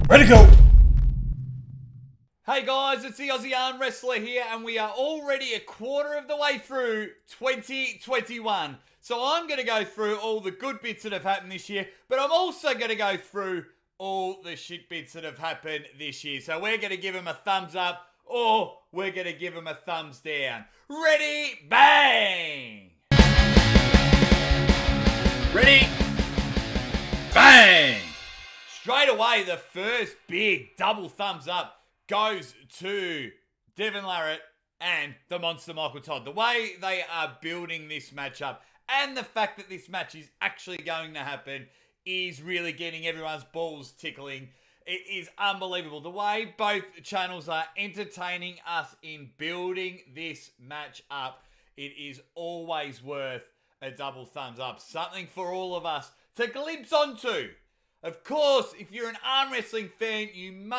Ready to go! Hey guys, it's the Aussie Arm Wrestler here, and we are already a quarter of the way through 2021. So I'm going to go through all the good bits that have happened this year, but I'm also going to go through all the shit bits that have happened this year. So we're going to give them a thumbs up, or we're going to give them a thumbs down. Ready? Bang! Ready? Bang! Straight away, the first big double thumbs up goes to Devin Larratt and the Monster Michael Todd. The way they are building this matchup and the fact that this match is actually going to happen is really getting everyone's balls tickling. It is unbelievable. The way both channels are entertaining us in building this match up, it is always worth a double thumbs up. Something for all of us to glimpse onto. Of course, if you're an arm wrestling fan, you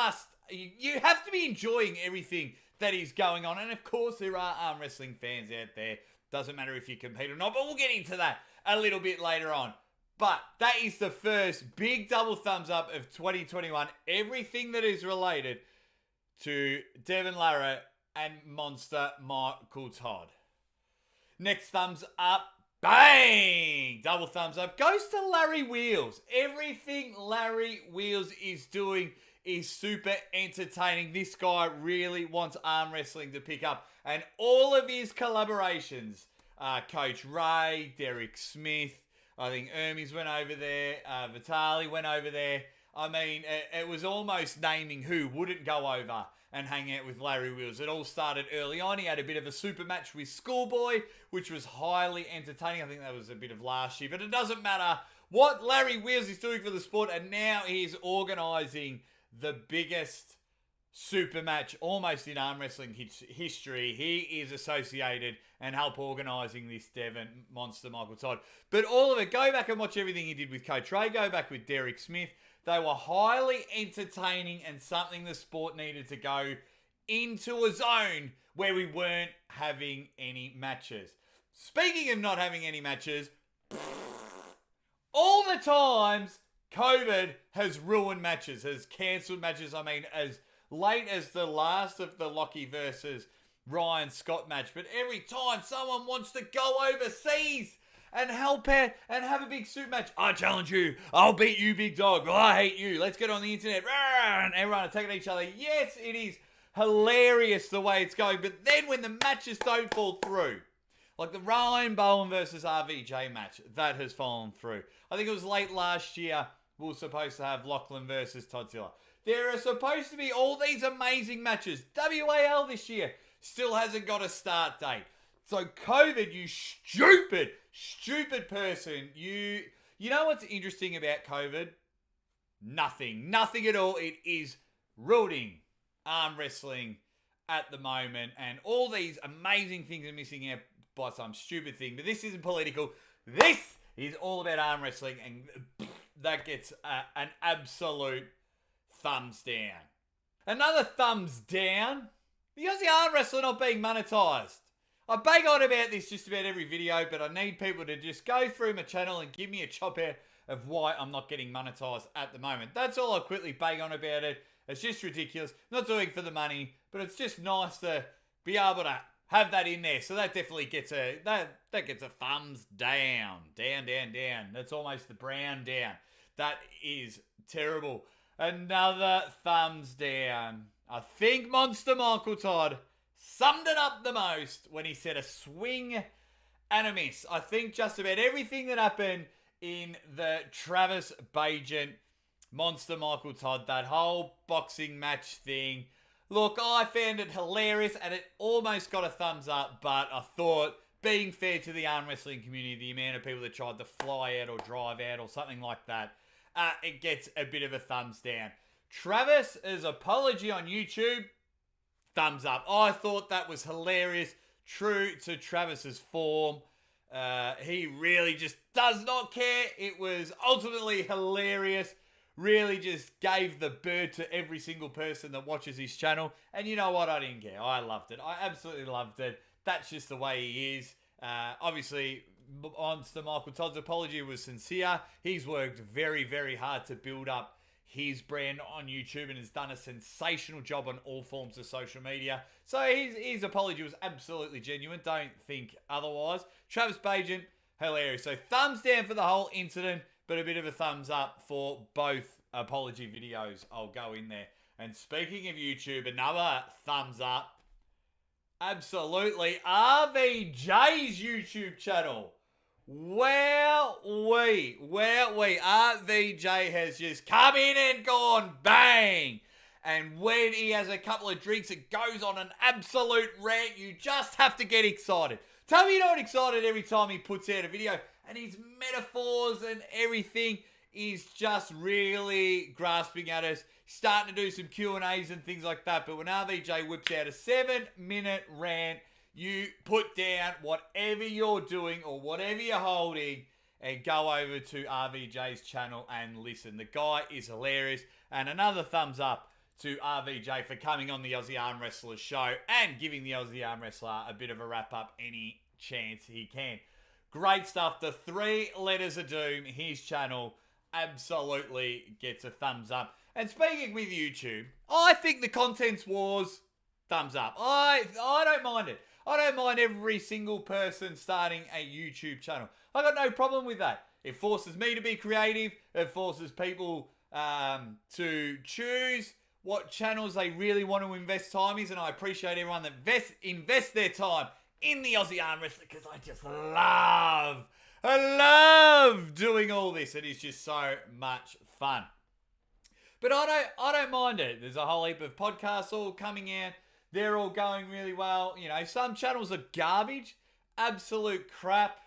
have to be enjoying everything that is going on. And of course, there are arm wrestling fans out there. Doesn't matter if you compete or not, but we'll get into that a little bit later on. But that is the first big double thumbs up of 2021. Everything that is related to Devin Larratt and Monster Michael Todd. Next thumbs up. Bang! Double thumbs up goes to Larry Wheels. Everything Larry Wheels is doing is super entertaining. This guy really wants arm wrestling to pick up. And all of his collaborations, Coach Ray, Derek Smith, I think Ermies went over there, Vitali went over there. I mean, it was almost naming who wouldn't go over and hang out with Larry Wheels. It all started early on. He had a bit of a super match with Schoolboy, which was highly entertaining. I think that was a bit of last year, but it doesn't matter what Larry Wheels is doing for the sport, and now he's organising the biggest super match almost in arm wrestling history. He is associated and help organising this Devin Monster Michael Todd. But all of it, go back and watch everything he did with Coach Ray. Go back with Derek Smith. They were highly entertaining and something the sport needed to go into a zone where we weren't having any matches. Speaking of not having any matches, all the times COVID has ruined matches, has cancelled matches. I mean, as late as the last of the Lockie versus Ryan Scott match. But every time someone wants to go overseas and help out and have a big suit match, I challenge you. I'll beat you, big dog. I hate you. Let's get on the internet. And everyone attacking each other. Yes, it is hilarious the way it's going. But then when the matches don't fall through, like the Ryan Bowen versus RVJ match, that has fallen through. I think it was late last year. We were supposed to have Lachlan versus Todzilla. There are supposed to be all these amazing matches. WAL this year still hasn't got a start date. So COVID, you stupid person. You know what's interesting about COVID? Nothing at all. It is ruining arm wrestling at the moment. And all these amazing things are missing out by some stupid thing. But this isn't political. This is all about arm wrestling. And that gets an absolute thumbs down. Another thumbs down. The Aussie Arm Wrestler not being monetized. I bang on about this just about every video, but I need people to just go through my channel and give me a chop out of why I'm not getting monetized at the moment. That's all. I'll quickly bang on about it. It's just ridiculous. Not doing it for the money, but it's just nice to be able to have that in there. So that definitely gets that gets a thumbs down. Down. That's almost the brown down. That is terrible. Another thumbs down. I think Monster Michael Todd summed it up the most when he said a swing and a miss. I think just about everything that happened in the Travis Bagent Monster Michael Todd, that whole boxing match thing. Look, I found it hilarious and it almost got a thumbs up, but I thought, being fair to the arm wrestling community, the amount of people that tried to fly out or drive out or something like that, it gets a bit of a thumbs down. Travis's apology on YouTube, thumbs up. I thought that was hilarious. True to Travis's form. He really just does not care. It was ultimately hilarious. Really just gave the bird to every single person that watches his channel. And you know what? I didn't care. I loved it. I absolutely loved it. That's just the way he is. Obviously, Monster Michael Todd's apology was sincere. He's worked very, very hard to build up his brand on YouTube and has done a sensational job on all forms of social media. So his apology was absolutely genuine. Don't think otherwise. Travis Bajan, hilarious. So thumbs down for the whole incident, but a bit of a thumbs up for both apology videos. I'll go in there. And speaking of YouTube, another thumbs up. Absolutely. RVJ's YouTube channel. Wowee. RVJ has just come in and gone bang. And when he has a couple of drinks, it goes on an absolute rant. You just have to get excited. Tell me you're not excited every time he puts out a video. And his metaphors and everything is just really grasping at us. Starting to do some Q&As and things like that. But when RVJ whips out a 7-minute rant, you put down whatever you're doing or whatever you're holding and go over to RVJ's channel and listen. The guy is hilarious. And another thumbs up to RVJ for coming on the Aussie Arm Wrestlers show and giving the Aussie Arm Wrestler a bit of a wrap up any chance he can. Great stuff. The 3 Letters of Doom, his channel, absolutely gets a thumbs up. And speaking with YouTube, I think the Contents Wars, thumbs up. I don't mind it. I don't mind every single person starting a YouTube channel. I got no problem with that. It forces me to be creative. It forces people to choose what channels they really want to invest time in. And I appreciate everyone that invests their time in the Aussie Arm Wrestling because I love doing all this. It is just so much fun. But I don't mind it. There's a whole heap of podcasts all coming out. They're all going really well. You know, some channels are garbage, absolute crap.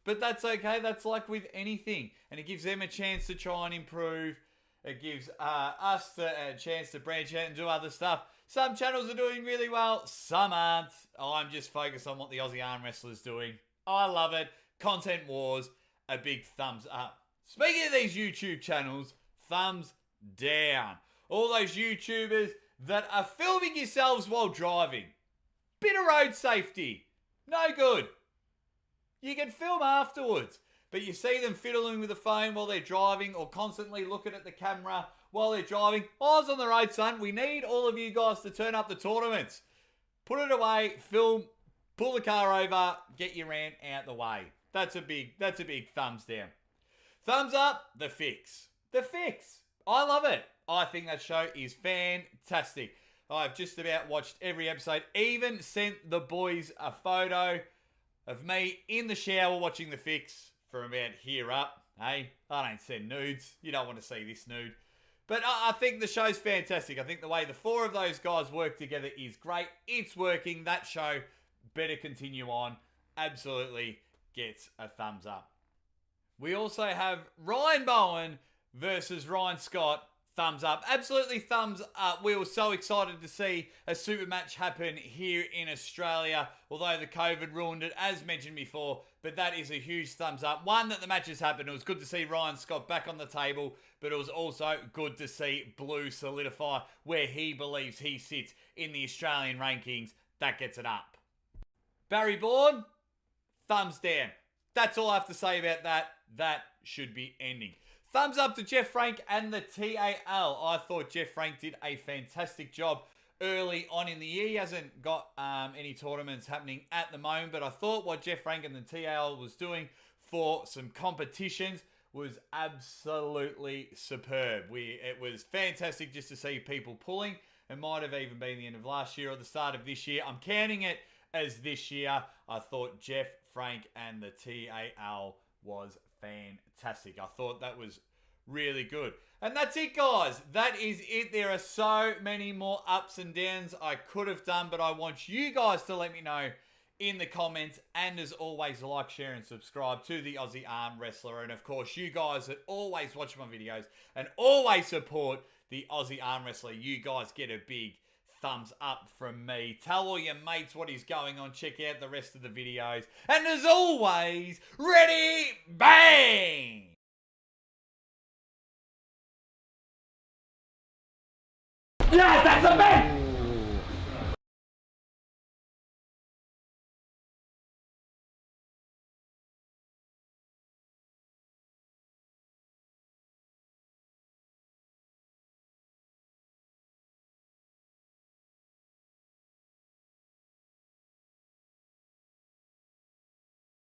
But that's okay. That's like with anything. And it gives them a chance to try and improve. It gives us a chance to branch out and do other stuff. Some channels are doing really well. Some aren't. I'm just focused on what the Aussie Arm Wrestlers doing. I love it. Content Wars, a big thumbs up. Speaking of these YouTube channels, thumbs down. All those YouTubers that are filming yourselves while driving. Bit of road safety. No good. You can film afterwards, but you see them fiddling with the phone while they're driving or constantly looking at the camera while they're driving. Eyes on the road, son. We need all of you guys to turn up the tournaments. Put it away, film, pull the car over, get your rant out the way. That's a big thumbs down. Thumbs up, The Fix. The Fix. I love it. I think that show is fantastic. I've just about watched every episode. Even sent the boys a photo of me in the shower watching The Fix from about here up. Hey, I don't send nudes. You don't want to see this nude. But I think the show's fantastic. I think the way the 4 of those guys work together is great. It's working. That show better continue on. Absolutely gets a thumbs up. We also have Ryan Bowen versus Ryan Scott. Thumbs up. Absolutely thumbs up. We were so excited to see a super match happen here in Australia, although the COVID ruined it, as mentioned before. But that is a huge thumbs up. One, that the matches happened. It was good to see Ryan Scott back on the table, but it was also good to see Blue solidify where he believes he sits in the Australian rankings. That gets it up. Barry Bourne, thumbs down. That's all I have to say about that. That should be ending. Thumbs up to Jeff Frank and the TAL. I thought Jeff Frank did a fantastic job early on in the year. He hasn't got any tournaments happening at the moment, but I thought what Jeff Frank and the TAL was doing for some competitions was absolutely superb. It was fantastic just to see people pulling. It might have even been the end of last year or the start of this year. I'm counting it as this year. I thought Jeff Frank and the TAL was fantastic. I thought that was really good. And that's it, guys. That is it. There are so many more ups and downs I could have done, but I want you guys to let me know in the comments. And as always, like, share, and subscribe to the Aussie Arm Wrestler. And of course, you guys that always watch my videos and always support the Aussie Arm Wrestler, you guys get a big thumbs up from me. Tell all your mates what is going on. Check out the rest of the videos. And as always, ready, bang! Yes, that's a man!